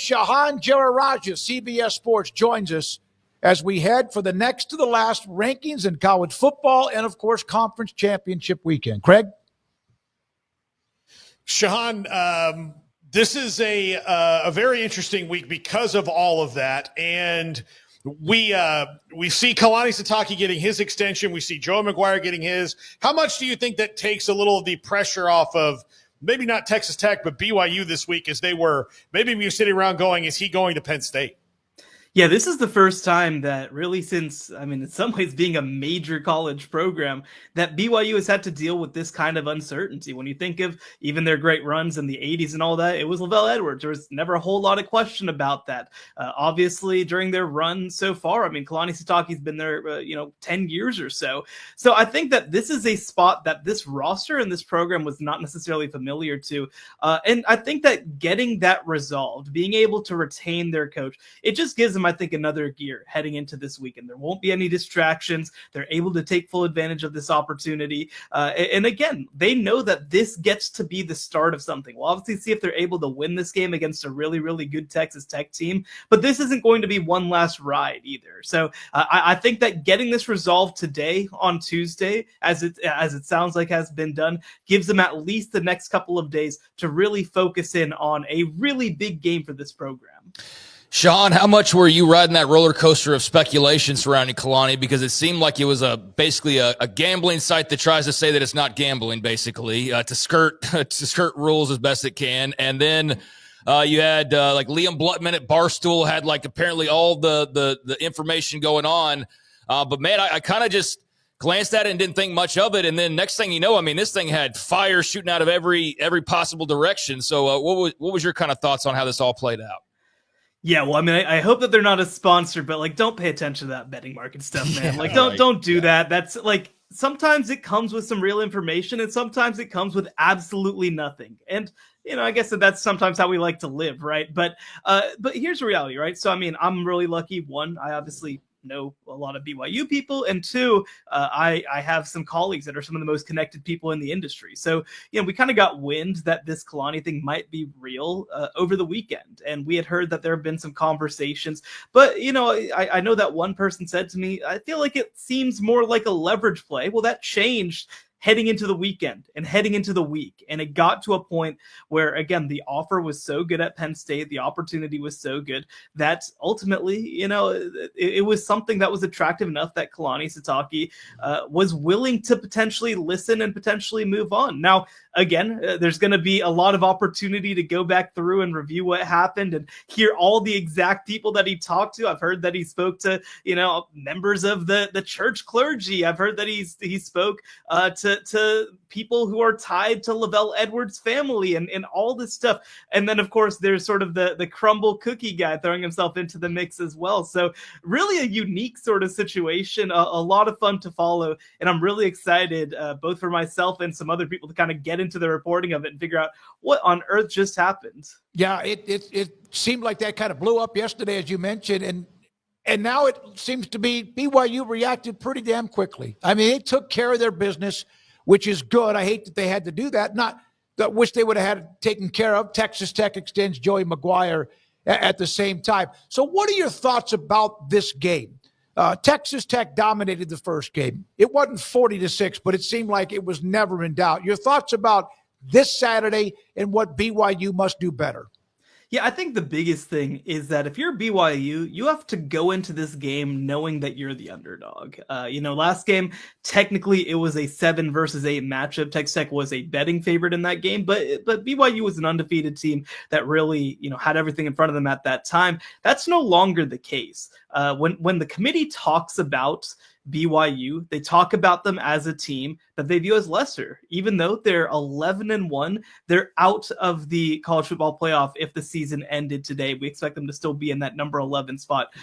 Shahan Jeyarajah, CBS Sports, joins us as we head for the next to the last rankings in college football and, of course, conference championship weekend. Craig? Shahan, this is a very interesting week because of all of that. And we see Kalani Sitake getting his extension. We see Joey McGuire getting his. How much do you think that takes a little of the pressure off of maybe not Texas Tech, but BYU this week, as they were maybe sitting around going, is he going to Penn State? Yeah, this is the first time that really since, in some ways being a major college program, that BYU has had to deal with this kind of uncertainty. When you think of even their great runs in the 80s and all that, it was Lavelle Edwards. There was never a whole lot of question about that. Obviously, during their run so far, Kalani Sitake's been there, 10 years or so. So I think that this is a spot that this roster and this program was not necessarily familiar to. And I think that getting that resolved, being able to retain their coach, it just gives them, I think, another gear heading into this weekend. There won't be any distractions. They're able to take full advantage of this opportunity. And again, they know that this gets to be the start of something. We'll obviously see if they're able to win this game against a really, really good Texas Tech team, but this isn't going to be one last ride either. So I think that getting this resolved today on Tuesday, as it sounds like has been done, gives them at least the next couple of days to really focus in on a really big game for this program. Shahan, how much were you riding that roller coaster of speculation surrounding Kalani? Because it seemed like it was basically a gambling site that tries to say that it's not gambling, basically, to skirt rules as best it can. And then you had like Liam Blutman at Barstool had like apparently all the information going on. But man, I kind of just glanced at it and didn't think much of it. And then next thing you know, this thing had fire shooting out of every possible direction. So what was your kind of thoughts on how this all played out? Yeah, well, I hope that they're not a sponsor, but don't pay attention to that betting market stuff, man. Yeah, don't do that. That's sometimes it comes with some real information, and sometimes it comes with absolutely nothing. And I guess that's sometimes how we like to live, right? But here's the reality, right? So I'm really lucky. One, I obviously know a lot of BYU people, and two, I have some colleagues that are some of the most connected people in the industry. So, we kind of got wind that this Kalani thing might be real over the weekend, and we had heard that there have been some conversations. But I know that one person said to me, "I feel like it seems more like a leverage play." Well, that changed heading into the weekend and heading into the week. And it got to a point where, again, the offer was so good at Penn State, the opportunity was so good that ultimately, it was something that was attractive enough that Kalani Sitake was willing to potentially listen and potentially move on. Now, again, there's going to be a lot of opportunity to go back through and review what happened and hear all the exact people that he talked to. I've heard that he spoke to, members of the church clergy. I've heard that he spoke to people who are tied to Lavelle Edwards' family and all this stuff. And then, of course, there's sort of the crumble cookie guy throwing himself into the mix as well. So really a unique sort of situation, a lot of fun to follow. And I'm really excited, both for myself and some other people, to kind of get into the reporting of it and figure out what on earth just happened. Yeah, it seemed like that kind of blew up yesterday, as you mentioned, and now it seems to be BYU reacted pretty damn quickly. They took care of their business, which is good. I hate that they had to do that. Not that wish they would have had it taken care of. Texas Tech extends Joey McGuire at the same time. So what are your thoughts about this game? Texas Tech dominated the first game. It wasn't 40-6, but it seemed like it was never in doubt. Your thoughts about this Saturday and what BYU must do better? Yeah, I think the biggest thing is that if you're BYU, you have to go into this game knowing that you're the underdog. Last game, technically it was a 7 versus 8 matchup. Texas Tech was a betting favorite in that game, but BYU was an undefeated team that really, had everything in front of them at that time. That's no longer the case. When the committee talks about BYU, they talk about them as a team that they view as lesser. Even though they're 11-1, they're out of the college football playoff if the season ended today. We expect them to still be in that number 11 spot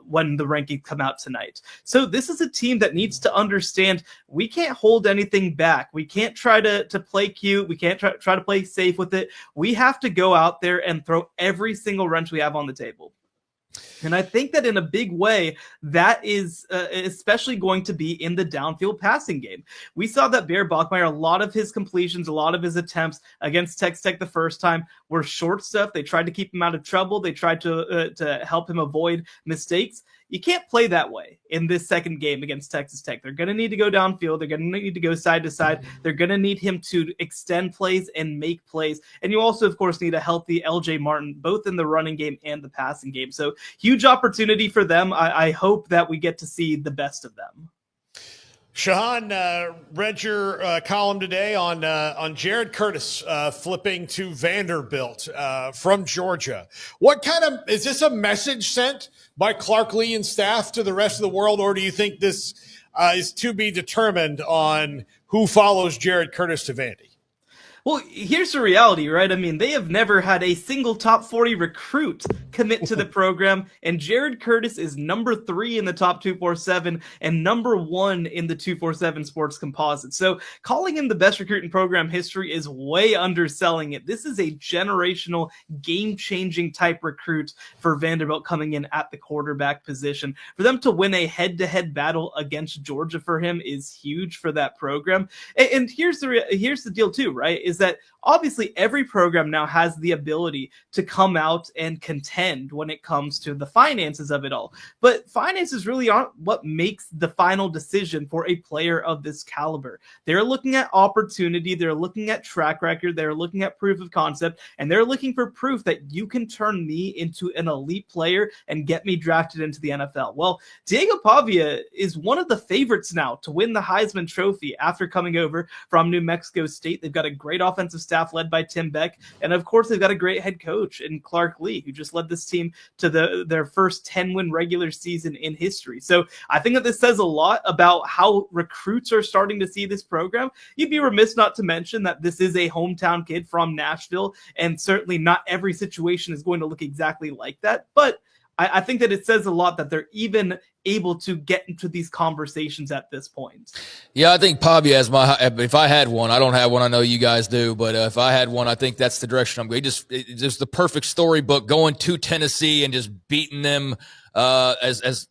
when the rankings come out tonight. So this is a team that needs to understand we can't hold anything back. We can't try to play cute. We can't try to play safe with it. We have to go out there and throw every single wrench we have on the table. And I think that in a big way, that is especially going to be in the downfield passing game. We saw that Bear Bachmeier, a lot of his completions, a lot of his attempts against Texas Tech the first time were short stuff. They tried to keep him out of trouble. They tried to help him avoid mistakes. You can't play that way in this second game against Texas Tech. They're going to need to go downfield. They're going to need to go side to side. They're going to need him to extend plays and make plays. And you also, of course, need a healthy LJ Martin, both in the running game and the passing game. So huge opportunity for them. I hope that we get to see the best of them. Shahan, read your column today on Jared Curtis flipping to Vanderbilt from Georgia. What kind of, is this a message sent by Clark Lee and staff to the rest of the world, or do you think this is to be determined on who follows Jared Curtis to Vandy? Well, here's the reality, right? I mean, they have never had a single top 40 recruit commit to the program, and Jared Curtis is number 3 in the top 247 and number 1 in the 247 sports composite. So calling him the best recruit in program history is way underselling it. This is a generational, game-changing type recruit for Vanderbilt coming in at the quarterback position. For them to win a head-to-head battle against Georgia for him is huge for that program. And here's the deal too, right? Is that obviously every program now has the ability to come out and contend when it comes to the finances of it all. But finances really aren't what makes the final decision for a player of this caliber. They're looking at opportunity, they're looking at track record, they're looking at proof of concept, and they're looking for proof that you can turn me into an elite player and get me drafted into the NFL. Well, Diego Pavia is one of the favorites now to win the Heisman Trophy after coming over from New Mexico State. They've got a great offensive staff led by Tim Beck, and of course they've got a great head coach in Clark Lee, who just led this team to their first 10-win regular season in history. So I think that this says a lot about how recruits are starting to see this program. You'd be remiss not to mention that this is a hometown kid from Nashville, and certainly not every situation is going to look exactly like that, but I think that it says a lot that they're even able to get into these conversations at this point. Yeah, I think Pavia is if I had one, I don't have one, I know you guys do, but if I had one, I think that's the direction I'm going. Just the perfect storybook, going to Tennessee and just beating them as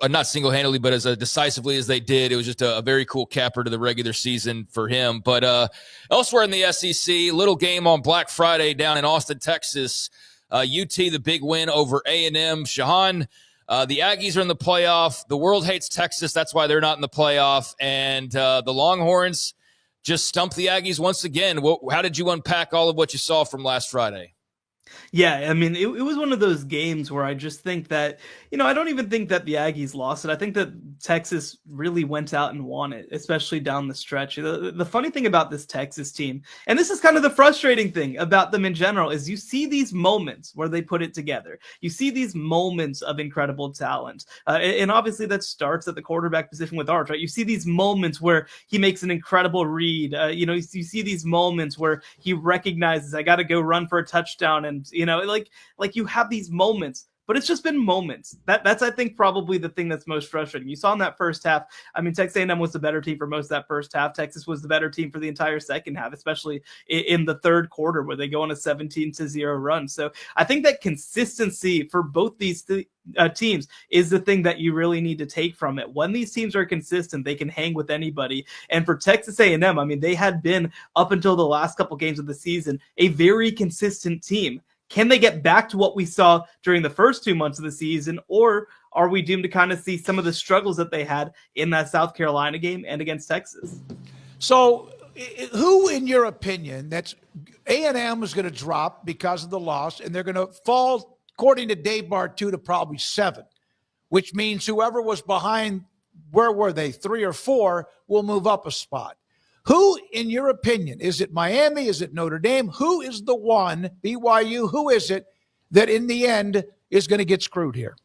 not single-handedly, but as decisively as they did. It was just a very cool capper to the regular season for him. But elsewhere in the SEC, little game on Black Friday down in Austin, Texas. UT, the big win over A&M. Shahan, the Aggies are in the playoff. The world hates Texas. That's why they're not in the playoff. And the Longhorns just stumped the Aggies once again. How did you unpack all of what you saw from last Friday? Yeah, I mean, it was one of those games where I just think that, I don't even think that the Aggies lost it. I think that Texas really went out and won it, especially down the stretch. The funny thing about this Texas team, and this is kind of the frustrating thing about them in general, is you see these moments where they put it together. You see these moments of incredible talent. And obviously that starts at the quarterback position with Arch, right? You see these moments where he makes an incredible read. You see these moments where he recognizes, I got to go run for a touchdown, and like you have these moments, but it's just been moments. That's I think probably the thing that's most frustrating. You saw in that first half, I mean, Texas A&M was the better team for most of that first half. Texas was the better team for the entire second half, especially in the third quarter where they go on a 17-0 run. So I think that consistency for both these teams is the thing that you really need to take from it. When these teams are consistent, they can hang with anybody. And for Texas A&M, I mean, they had been, up until the last couple games of the season, a very consistent team. Can they get back to what we saw during the first 2 months of the season, or are we doomed to kind of see some of the struggles that they had in that South Carolina game and against Texas? So who, in your opinion, that's A&M is going to drop because of the loss, and they're going to fall, according to Dave Bartu, to probably 7, which means whoever was behind, where were they, 3 or 4, will move up a spot. Who, in your opinion, is it Miami? Is it Notre Dame? Who is the one, BYU, who is it that in the end is going to get screwed here?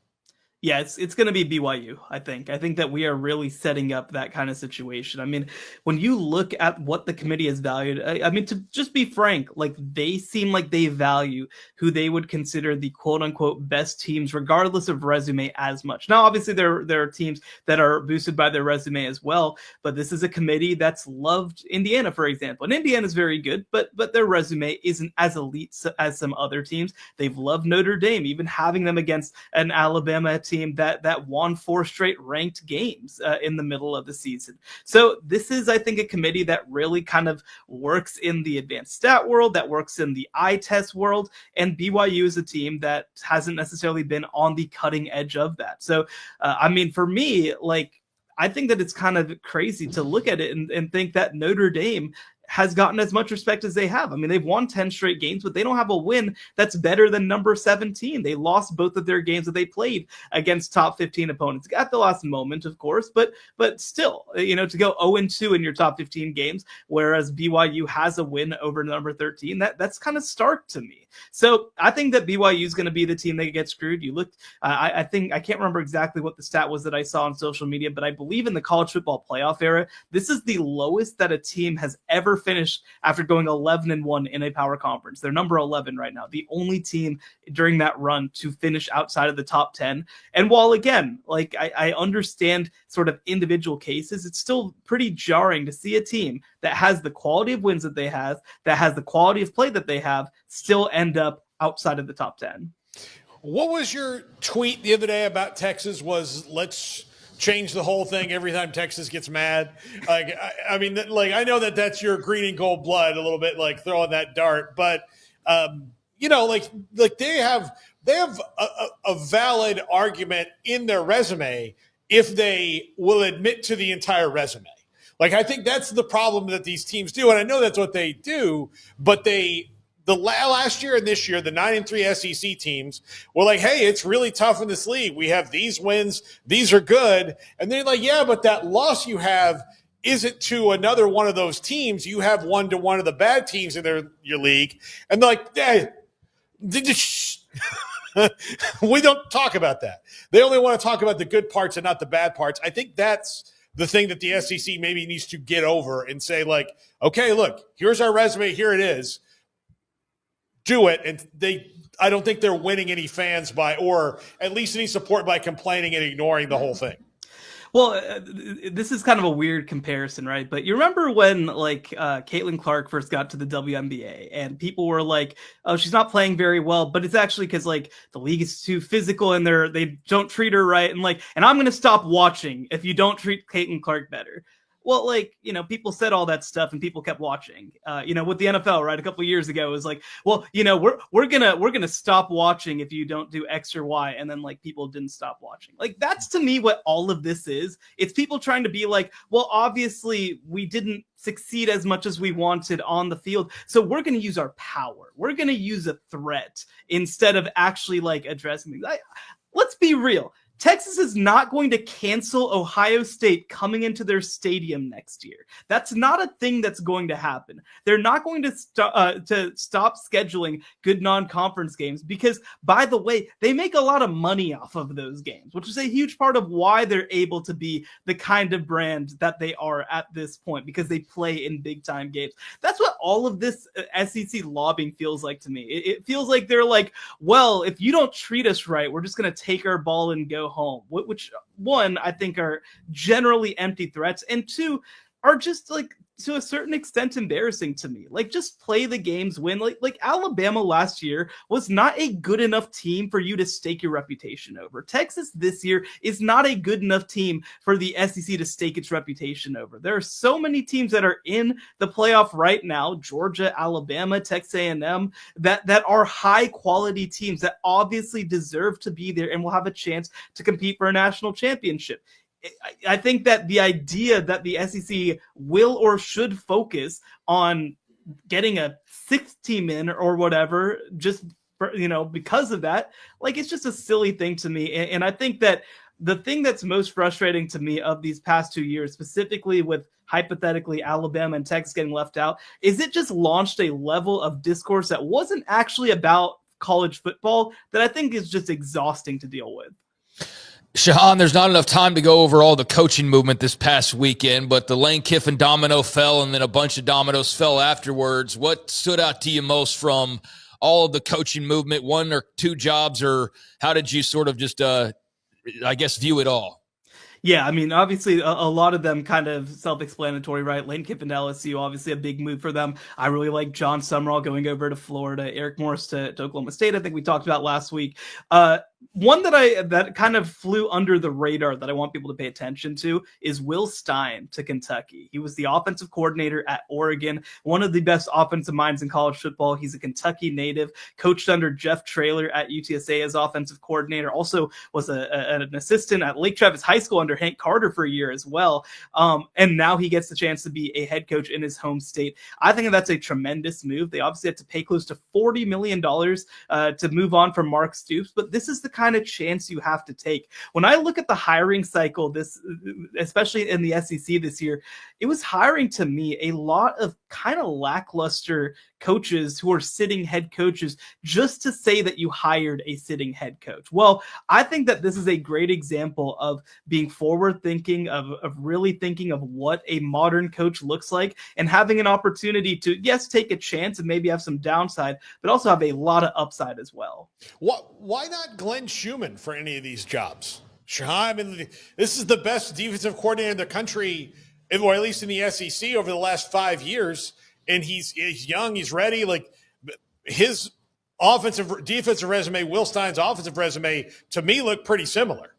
Yeah, it's going to be BYU, I think. I think that we are really setting up that kind of situation. I mean, when you look at what the committee has valued, I mean, to just be frank, like they seem like they value who they would consider the quote unquote best teams, regardless of resume, as much. Now, obviously, there are teams that are boosted by their resume as well, but this is a committee that's loved Indiana, for example. And Indiana is very good, but their resume isn't as elite as some other teams. They've loved Notre Dame, even having them against an Alabama team that won 4 straight ranked games in the middle of the season. So this is, I think, a committee that really kind of works in the advanced stat world, that works in the eye test world, and BYU is a team that hasn't necessarily been on the cutting edge of that. So, I mean, for me, like, I think that it's kind of crazy to look at it and think that Notre Dame has gotten as much respect as they have. I mean, they've won 10 straight games, but they don't have a win that's better than number 17. They lost both of their games that they played against top 15 opponents at the last moment, of course, but still, you know, to go 0-2 in your top 15 games, whereas BYU has a win over number 13, that's kind of stark to me. So I think that BYU is going to be the team that gets screwed. You looked, I think, I can't remember exactly what the stat was that I saw on social media, but I believe in the college football playoff era, this is the lowest that a team has ever finished after going 11-1 in a power conference. They're number 11 right now, the only team during that run to finish outside of the top 10. And while, again, like I understand sort of individual cases, it's still pretty jarring to see a team that has the quality of wins that they have, that has the quality of play that they have, still end up outside of the top 10. What was your tweet the other day about Texas? Was let's change the whole thing every time Texas gets mad? Like, I mean, like, I know that that's your green and gold blood a little bit, like throwing that dart, but you know, like they have a valid argument in their resume if they will admit to the entire resume. Like, I think that's the problem that these teams do, and I know that's what they do, but the last year and this year, the 9-3 SEC teams were like, hey, it's really tough in this league. We have these wins. These are good. And they're like, yeah, but that loss you have isn't to another one of those teams. You have one to one of the bad teams in your league. And they're like, hey, we don't talk about that. They only want to talk about the good parts and not the bad parts. I think that's the thing that the SEC maybe needs to get over and say, like, okay, look, here's our resume. Here it is. Do it. And I don't think they're winning any fans by, or at least any support by complaining and ignoring the whole thing. Well, this is kind of a weird comparison, right? But you remember when, like, Caitlin Clark first got to the WNBA and people were like, oh, she's not playing very well, but it's actually because, like, the league is too physical and they don't treat her right. And, like, and I'm going to stop watching if you don't treat Caitlin Clark better. Well, like, you know, people said all that stuff and people kept watching, you know, with the NFL, right? A couple of years ago, it was like, well, you know, we're going to stop watching if you don't do X or Y. And then, like, people didn't stop watching. Like, that's to me what all of this is. It's people trying to be like, well, obviously we didn't succeed as much as we wanted on the field, so we're going to use our power. We're going to use a threat instead of actually, like, addressing things. Let's be real. Texas is not going to cancel Ohio State coming into their stadium next year. That's not a thing that's going to happen. They're not going to stop scheduling good non-conference games because, by the way, they make a lot of money off of those games, which is a huge part of why they're able to be the kind of brand that they are at this point, because they play in big-time games. That's what all of this SEC lobbying feels like to me. It feels like they're like, well, if you don't treat us right, we're just going to take our ball and go home, which, one, I think are generally empty threats, and two, are just, like, to a certain extent embarrassing to me. Like, just play the games, win. Like Alabama last year was not a good enough team for you to stake your reputation over. Texas this year is not a good enough team for the SEC to stake its reputation over. There are so many teams that are in the playoff right now, Georgia, Alabama, Texas A&M, that are high quality teams that obviously deserve to be there and will have a chance to compete for a national championship. I think that the idea that the SEC will or should focus on getting a sixth team in or whatever, just for, you know, because of that, like, it's just a silly thing to me. And I think that the thing that's most frustrating to me of these past 2 years, specifically with hypothetically Alabama and Texas getting left out, is it just launched a level of discourse that wasn't actually about college football that I think is just exhausting to deal with. Shahan, there's not enough time to go over all the coaching movement this past weekend, but the Lane Kiffin domino fell and then a bunch of dominoes fell afterwards. What stood out to you most from all of the coaching movement, one or two jobs, or how did you sort of just, view it all? Yeah, I mean, obviously, a lot of them kind of self-explanatory, right? Lane Kiffin to LSU, obviously a big move for them. I really like John Summerall going over to Florida, Eric Morris to Oklahoma State, I think we talked about last week. One that kind of flew under the radar that I want people to pay attention to is Will Stein to Kentucky. He was the offensive coordinator at Oregon, one of the best offensive minds in college football. He's a Kentucky native, coached under Jeff Traylor at UTSA as offensive coordinator, also was an assistant at Lake Travis High School under Hank Carter for a year as well. And now he gets the chance to be a head coach in his home state. I think that's a tremendous move. They obviously had to pay close to $40 million to move on from Mark Stoops, but this is the kind of chance you have to take. When I look at the hiring cycle, especially in the SEC this year, it was hiring to me a lot of kind of lackluster coaches who are sitting head coaches just to say that you hired a sitting head coach. Well, I think that this is a great example of being forward thinking, of really thinking of what a modern coach looks like and having an opportunity to, yes, take a chance and maybe have some downside, but also have a lot of upside as well. Why not Glenn Schumann for any of these jobs? I mean, this is the best defensive coordinator in the country, or at least in the SEC over the last 5 years. And he's young, he's ready. Like his defensive resume, Will Stein's offensive resume, to me look pretty similar.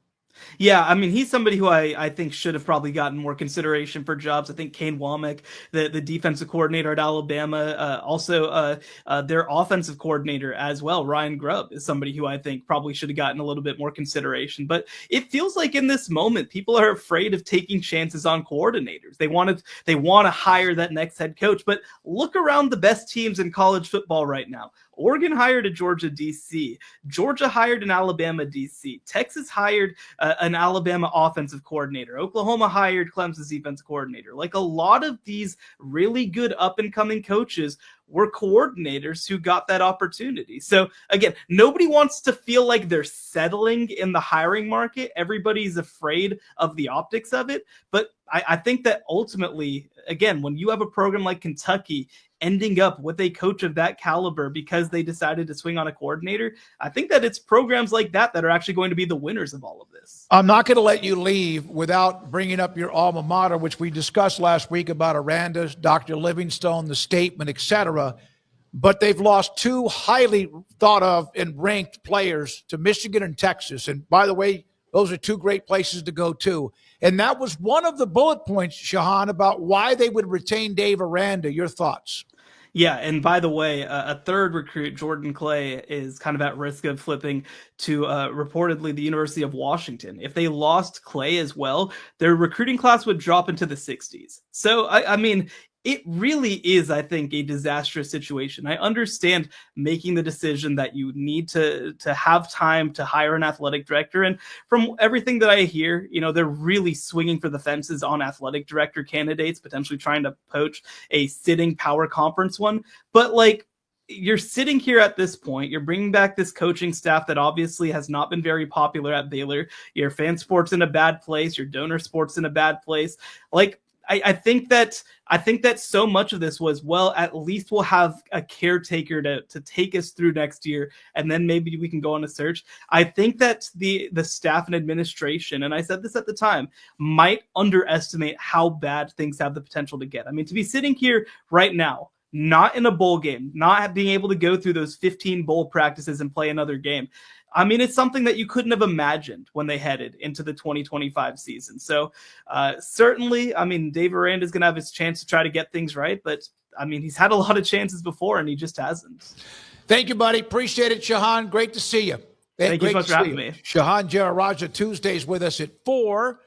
Yeah, I mean, he's somebody who I think should have probably gotten more consideration for jobs. I think Kane Womack, the defensive coordinator at Alabama, also their offensive coordinator as well, Ryan Grubb, is somebody who I think probably should have gotten a little bit more consideration. But it feels like in this moment, people are afraid of taking chances on coordinators. They want to hire that next head coach. But look around the best teams in college football right now. Oregon hired a Georgia DC. Georgia hired an Alabama DC. Texas hired an Alabama offensive coordinator. Oklahoma hired Clemson's defensive coordinator. Like a lot of these really good up-and-coming coaches were coordinators who got that opportunity. So again, nobody wants to feel like they're settling in the hiring market. Everybody's afraid of the optics of it. But I think that ultimately, again, when you have a program like Kentucky ending up with a coach of that caliber because they decided to swing on a coordinator, I think that it's programs like that that are actually going to be the winners of all of this. I'm not going to let you leave without bringing up your alma mater, which we discussed last week about Aranda, Dr. Livingstone, the statement, etc. But they've lost two highly thought of and ranked players to Michigan and Texas. And by the way, those are two great places to go to. And that was one of the bullet points, Shahan, about why they would retain Dave Aranda. Your thoughts? Yeah, and by the way, a third recruit, Jordan Clay, is kind of at risk of flipping to reportedly the University of Washington. If they lost Clay as well, their recruiting class would drop into the 60s. So, I mean, it really is, I think, a disastrous situation. I understand making the decision that you need to have time to hire an athletic director. And from everything that I hear, they're really swinging for the fences on athletic director candidates, potentially trying to poach a sitting power conference one. But you're sitting here at this point, you're bringing back this coaching staff that obviously has not been very popular at Baylor. Your fan sports in a bad place, your donor sports in a bad place. I think that so much of this was, well, at least we'll have a caretaker to take us through next year, and then maybe we can go on a search. I think that the staff and administration, and I said this at the time, might underestimate how bad things have the potential to get. I mean, to be sitting here right now, not in a bowl game, not being able to go through those 15 bowl practices and play another game. I mean, it's something that you couldn't have imagined when they headed into the 2025 season. So certainly, I mean, Dave Aranda is going to have his chance to try to get things right. But, I mean, he's had a lot of chances before, and he just hasn't. Thank you, buddy. Appreciate it, Shahan. Great to see you. Thank you so much for having me. Shahan Jeyarajah, Tuesdays with us at 4.